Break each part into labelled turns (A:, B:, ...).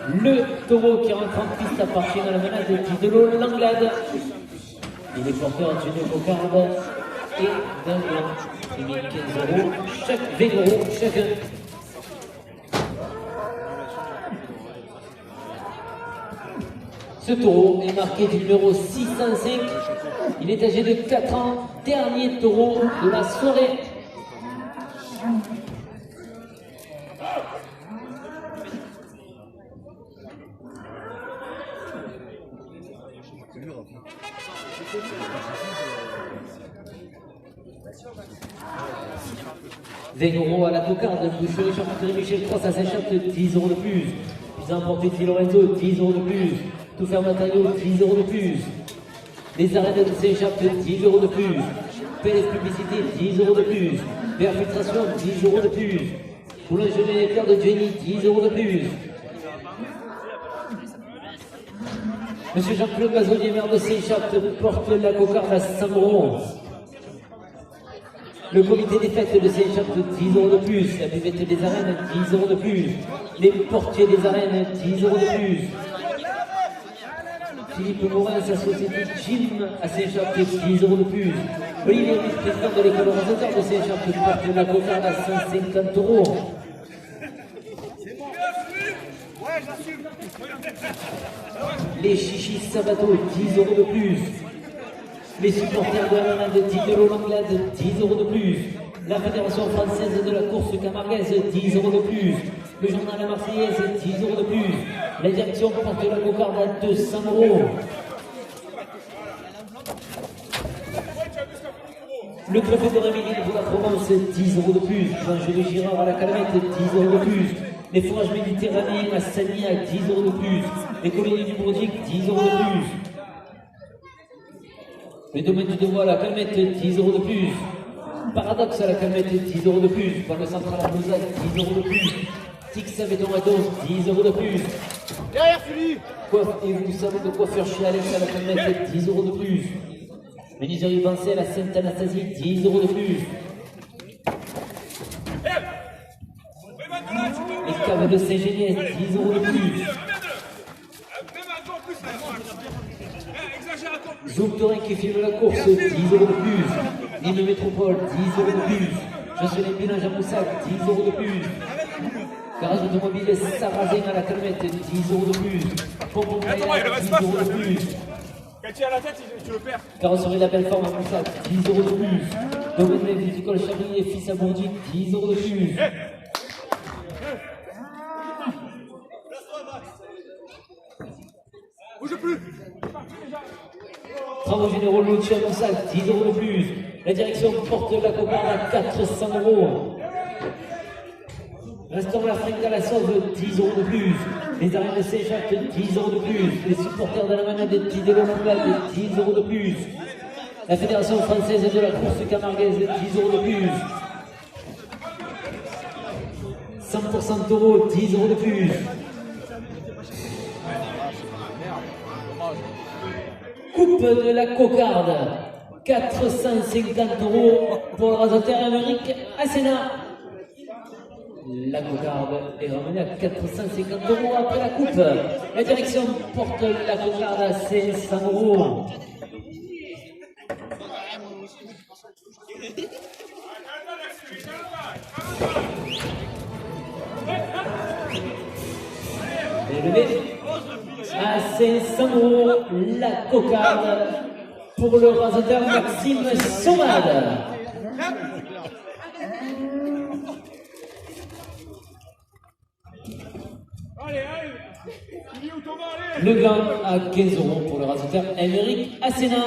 A: Le taureau qui rentre en piste appartient à la manade d'Idolo Langlade. Il est porteur d'une cocarde et d'un blanc. Il met 15 euros, 20 euros chacun. Ce taureau est marqué du numéro 605. Il est âgé de 4 ans, dernier taureau de la soirée. €20 à la cocarde, boucherie charcuterie Michel Cross à Saint-Charles, 10 euros de plus. Puis emporté Di Lorenzo, 10 euros de plus. Tout faire matériaux, 10 euros de plus. Les arènes de Saint-Charles, 10 euros de plus. PLS Publicité, 10 euros de plus. Perfiltration, 10 euros de plus. Boulangerie et Claire de Jenny, 10 euros de plus. Monsieur Jean-Claude Mazonier, maire de Saint-Charles, porte la cocarde à 100 euros. Le comité des fêtes de Saint-Charles, 10 euros de plus. La buvette des arènes, 10 euros de plus. Les portiers des arènes, 10 euros de plus. Philippe Morin, sa société Jim à Saint-Charles, 10 euros de plus. Olivier, vice-président de l'école organisateur de Saint-Charles, porte la cocarde à 150 euros. Les chichis Sabato, 10 euros de plus. Les supporters de la manade d'Idolo Langlade, 10 euros de plus. La Fédération française de la course camarguaise, 10 euros de plus. Le journal La Marseillaise, 10 euros de plus. La direction porte la cocarde à 200 euros. Le club de Rémilly de la Provence, 10 euros de plus. Jean de Girard à la Calamette, 10 euros de plus. Les fourrages méditerranéens à Sagny à 10 euros de plus. Les colonies du Bourdic, 10 euros de plus. Les domaines du Devoir à la Calmette, 10 euros de plus. Paradoxe à la Calmette, 10 euros de plus. Par le central à Bouzac, 10 euros de plus. Tix à Béton Matos, 10 euros de plus.
B: Derrière Philippe.
A: Et vous savez de coiffeur chez Alex à la Calmette, 10 euros de plus. Menuiserie Vancel à Sainte-Anastasie, 10 euros de plus. Les caves de Saint-Géniès, 10 euros de plus. Zoom Touring qui filme la course, 10 euros de plus. Nîmes Métropole, 10 euros de plus. Jocelyn Binage à Moussac, 10 euros de plus. Garage automobile Sarrazin à la Calmette, 10 euros de plus. Pompon 10 euros de plus.
B: Quand tu as la tête, tu le perds.
A: Carrosserie La Belle Forme à Moussac, 10 euros de plus. Domaine viticole Chablis et fils à Bourdic, 10 euros de plus.
B: Bouge plus.
A: Travaux généraux Lottier à Moussac, 10 euros de plus. La direction porte la cocarde à 400 euros. Restaurant La Fringue à la Sauve, 10 euros de plus. Les arènes de Saint-Jacques, 10 euros de plus. Les supporters de la manade d'Idolo Langlade, 10 euros de plus. La Fédération française de la course camarguaise, 10 euros de plus. 100% taureau, 10 euros de plus. Coupe de la cocarde, 450 euros pour le rasoteur Amérique Asséna. La cocarde est ramenée à 450 euros après la coupe. La direction porte la cocarde à 500 euros. Élevé à 500 euros la cocarde pour le rasoteur Maxime Sommade. Le gant à 15 euros pour le rasoteur Émeric Asséna.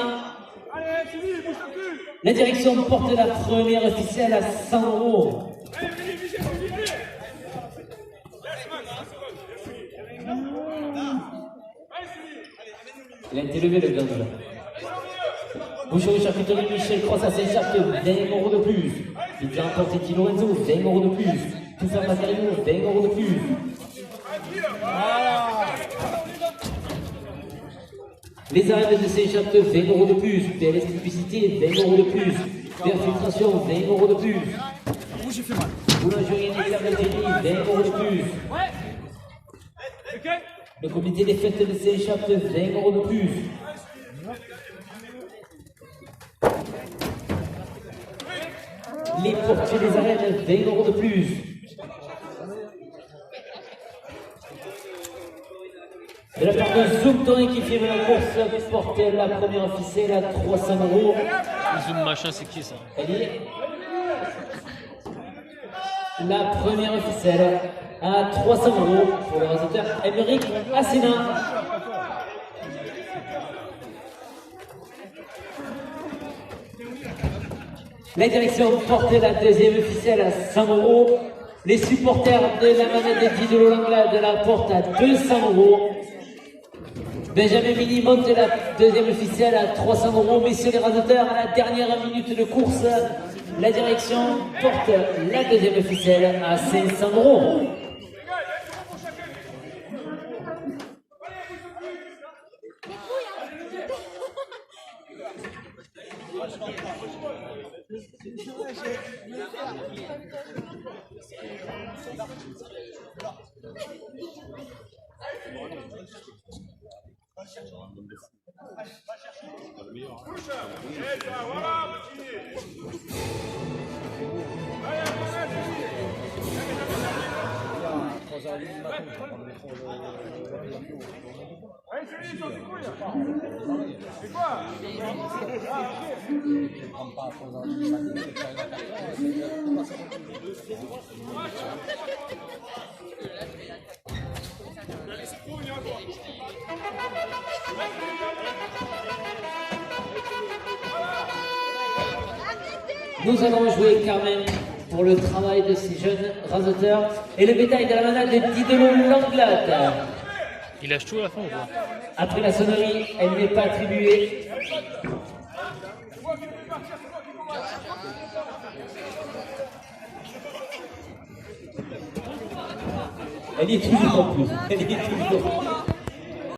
A: La direction porte la première officielle à 100 euros. Il a été levé le gant. Boucherie charcuterie Michel Cross à Saint-Charles, 20 euros de plus. Pizza emporté Di Lorenzo, 20 euros de plus. Tout faire matériaux, 20 euros de plus. Les arènes de Saint-Charles, 20 euros de plus. PLS Publicité, 20 euros de plus. Perfiltration, 20 euros de plus. Boulangerie et Claire de Jenny, 20 euros de plus. Le comité des fêtes de Saint-Échappe, 20 € de plus. Les portiers des arènes, 20 € de plus. De la part de Zoom qui firme la course, porter la première ficelle à 300 €.
C: Zoom machin, c'est qui ça?
A: La première ficelle à 300 € pour le réalisateur Émeric Assena. La direction portait la deuxième ficelle à 100 €. Les supporters de la manette de Didier Langlade la portent à 200 €. Benjamin Mini monte la deuxième ficelle à 300 €. Messieurs les rasateurs, à la dernière minute de course, la direction porte la deuxième ficelle à 500 €.
B: Allez, Julie, sur tes couilles. C'est quoi?
A: Nous allons jouer Carmen pour le travail de ces jeunes rasateurs et le bétail de la manade de Didelot Langlade.
C: Il lâche tout à la fin ou quoi?
A: Après la sonnerie, elle n'est pas attribuée. Elle y est toujours en plus. Elle y est toujours.